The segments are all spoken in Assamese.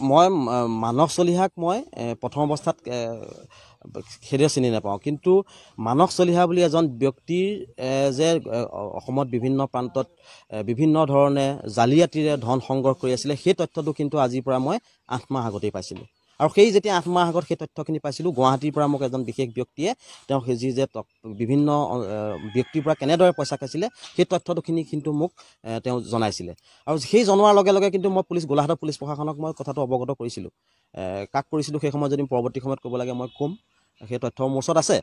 মই মানস চলিহাক মই প্ৰথম অৱস্থাত খেৰে চিনি নাপাওঁ, কিন্তু মানস চলিহা বুলি এজন ব্যক্তিৰ যে অসমত বিভিন্ন প্ৰান্তত বিভিন্ন ধৰণে জালিয়াতিৰে ধন সংগ্ৰহ কৰি আছিলে, সেই তথ্যটো কিন্তু আজিৰ পৰা মই 8 মাহ আগতেই পাইছিলোঁ। আৰু সেই যেতিয়া 8 মাহ আগত সেই তথ্যখিনি পাইছিলোঁ, গুৱাহাটীৰ পৰা মোক এজন বিশেষ ব্যক্তিয়ে তেওঁ যি যে বিভিন্ন ব্যক্তিৰ পৰা কেনেদৰে পইচা খাইছিলে সেই তথ্যটোখিনি কিন্তু মোক তেওঁ জনাইছিলে। আৰু সেই জনোৱাৰ লগে লগে কিন্তু মই গোলাঘাটৰ পুলিচ প্ৰশাসনক মই কথাটো অৱগত কৰিছিলোঁ। কাক কৰিছিলোঁ সেই সময়ত যদি পৰৱৰ্তী সময়ত ক'ব লাগে মই ক'ম, সেই তথ্য মোৰ ওচৰত আছে।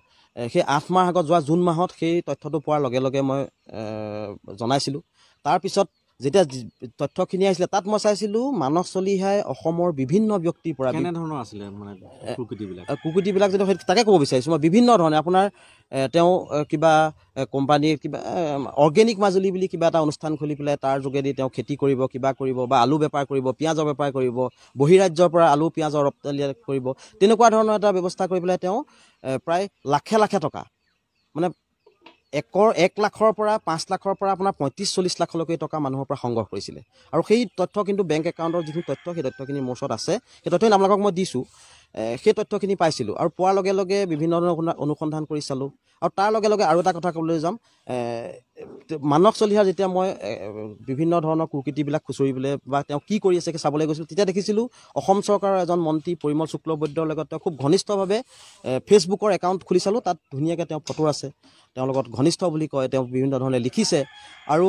সেই 8 মাহ আগত যোৱা জুন মাহত সেই তথ্যটো পোৱাৰ লগে লগে মই জনাইছিলোঁ। তাৰপিছত যেতিয়া তথ্যখিনি আহিছিলে তাত মই চাইছিলোঁ মানস চলিহাই অসমৰ বিভিন্ন ব্যক্তিৰ পৰা কেনেধৰণৰ আছিলে মানে কুকুটিবিলাক যদি তাকে ক'ব বিচাৰিছোঁ মই, বিভিন্ন ধৰণে আপোনাৰ তেওঁ কিবা কোম্পানীৰ কিবা অৰ্গেনিক মাজুলী বুলি কিবা এটা অনুষ্ঠান খুলি পেলাই তাৰ যোগেদি তেওঁ খেতি কৰিব, কিবা কৰিব, বা আলু বেপাৰ কৰিব, পিঁয়াজৰ বেপাৰ কৰিব, বহিৰাজ্যৰ পৰা আলু পিঁয়াজৰ ৰপ্তানি কৰিব, তেনেকুৱা ধৰণৰ এটা ব্যৱস্থা কৰি পেলাই তেওঁ প্ৰায় লাখে লাখে টকা, মানে 1 লাখৰ পৰা 5 লাখৰ পৰা আপোনাৰ 35-40 লাখলৈকে টকা মানুহৰ পৰা সংগ্ৰহ কৰিছিলে। আৰু সেই তথ্য কিন্তু বেংক একাউণ্টৰ যিখিনি তথ্য, সেই তথ্যখিনি মোৰ ওচৰত আছে। সেই তথ্যখিনি আপোনালোকক মই দিছোঁ। সেই তথ্যখিনি পাইছিলোঁ আৰু পোৱাৰ লগে লগে বিভিন্ন ধৰণৰ অনুসন্ধান কৰি চালোঁ। আৰু তাৰ লগে লগে আৰু এটা কথা ক'বলৈ যাম, মানস চলিহাৰ যেতিয়া মই বিভিন্ন ধৰণৰ কুকীৰ্তিবিলাক খুচৰিবলৈ বা তেওঁ কি কৰি আছে চাবলৈ গৈছিলোঁ, তেতিয়া দেখিছিলোঁ অসম চৰকাৰৰ এজন মন্ত্ৰী পৰিমল শুক্লবৈদ্যৰ লগত তেওঁ খুব ঘনিষ্ঠভাৱে ফেচবুকৰ একাউণ্ট খুলি চালোঁ। তাত ধুনীয়াকৈ তেওঁ ফটো আছে, তেওঁৰ লগত ঘনিষ্ঠ বুলি কয়, তেওঁ বিভিন্ন ধৰণে লিখিছে। আৰু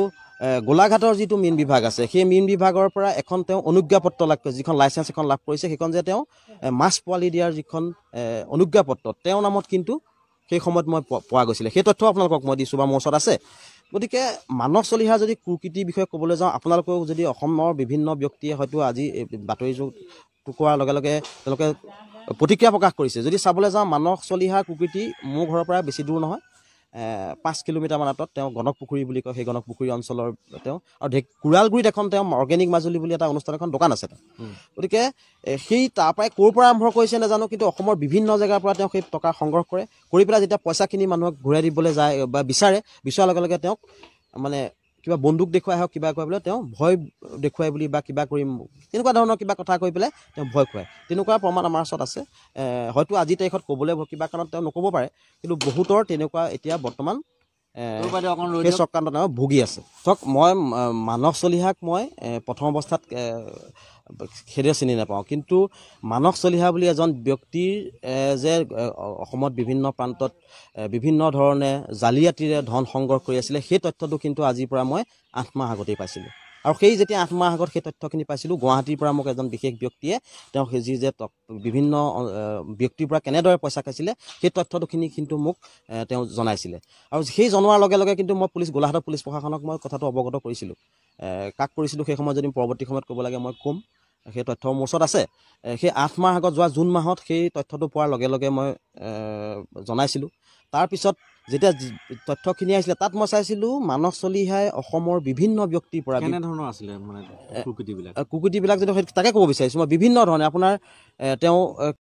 গোলাঘাটৰ যিটো মীন বিভাগ আছে, সেই মীন বিভাগৰ পৰা এখন তেওঁ অনুজ্ঞাপত্ৰ লাভ কৰিছে, যিখন লাইচেঞ্চ এখন লাভ কৰিছে, সেইখন যে তেওঁ মাছ পোৱালি দিয়াৰ যিখন অনুজ্ঞাপত্ৰ তেওঁৰ নামত কিন্তু সেই সময়ত মই পোৱা গৈছিলে। সেই তথ্য আপোনালোকক মই দিছোঁ বা মোৰ ওচৰত আছে। গতিকে মানস চলিহাৰ যদি কুকীৰ্তিৰ বিষয়ে ক'বলৈ যাওঁ, আপোনালোকেও যদি অসমৰ বিভিন্ন ব্যক্তিয়ে হয়তো আজি বাতৰিযোগ টুকুৰাৰ লগে লগে তেওঁলোকে প্ৰতিক্ৰিয়া প্ৰকাশ কৰিছে। যদি চাবলৈ যাওঁ, মানস চলিহাৰ কুকীৰ্তি মোৰ ঘৰৰ পৰা বেছি দূৰ নহয়, 5 কিলোমিটাৰমান আঁতৰত তেওঁ গণক পুখুৰী বুলি কয়, সেই গণক পুখুৰী অঞ্চলৰ তেওঁ। আৰু কুৰালগুৰিত এখন তেওঁ অৰ্গেনিক মাজুলী বুলি এটা অনুষ্ঠান, এখন দোকান আছে। গতিকে সেই তাৰ পৰাই ক'ৰ পৰা আৰম্ভ কৰিছে নাজানো, কিন্তু অসমৰ বিভিন্ন জেগাৰ পৰা তেওঁ সেই টকা সংগ্ৰহ কৰি পেলাই যেতিয়া পইচাখিনি মানুহক ঘূৰাই দিবলৈ যায় বা বিচৰাৰ লগে লগে তেওঁক মানে কিবা বন্দুক দেখুৱাই হওক, কিবা কৈ পেলাই তেওঁ ভয় দেখুৱাই বুলি বা কিবা কৰিম তেনেকুৱা ধৰণৰ কিবা কথা কৈ পেলাই তেওঁ ভয় খুৱায়। তেনেকুৱা প্ৰমাণ আমাৰ ওচৰত আছে। হয়তো আজিৰ তাৰিখত ক'বলৈ কিবা কাৰণত তেওঁ নক'ব পাৰে, কিন্তু বহুতৰ তেনেকুৱা এতিয়া বৰ্তমান সেই চক্ৰান্ত তেওঁ ভুগি আছে। মই মানস চলিহাক মই প্ৰথম অৱস্থাত খেৰে চিনি নাপাওঁ, কিন্তু মানস চলিহা বুলি এজন ব্যক্তিৰ যে অসমত বিভিন্ন প্ৰান্তত বিভিন্ন ধৰণে জালিয়াতিৰে ধন সংগ্ৰহ কৰি আছিলে, সেই তথ্যটো কিন্তু আজিৰ পৰা মই 8 মাহ আগতেই পাইছিলোঁ। আৰু সেই যেতিয়া 8 মাহ আগত সেই তথ্যখিনি পাইছিলোঁ, গুৱাহাটীৰ পৰা মোক এজন বিশেষ ব্যক্তিয়ে তেওঁ যি যে বিভিন্ন ব্যক্তিৰ পৰা কেনেদৰে পইচা খাইছিলে সেই তথ্যটোখিনি কিন্তু মোক তেওঁ জনাইছিলে। আৰু সেই জনোৱাৰ লগে লগে কিন্তু মই গোলাঘাটৰ পুলিচ প্ৰশাসনক মই কথাটো অৱগত কৰিছিলোঁ। কাক কৰিছিলোঁ সেই সময়ত যদি পৰৱৰ্তী সময়ত ক'ব লাগে মই ক'ম, সেই তথ্য মোৰ ওচৰত আছে। সেই 8 মাহ আগত যোৱা জুন মাহত সেই তথ্যটো পোৱাৰ লগে লগে মই জনাইছিলোঁ। তাৰপিছত যেতিয়া তথ্যখিনি আহিছিলে তাত মই চাইছিলোঁ মানস চলিহাই অসমৰ বিভিন্ন ব্যক্তিৰ পৰা কেনেধৰণৰ আছিলে মানে কুকীৰ্তিবিলাক যদি তাকে ক'ব বিচাৰিছোঁ মই, বিভিন্ন ধৰণে আপোনাৰ তেওঁ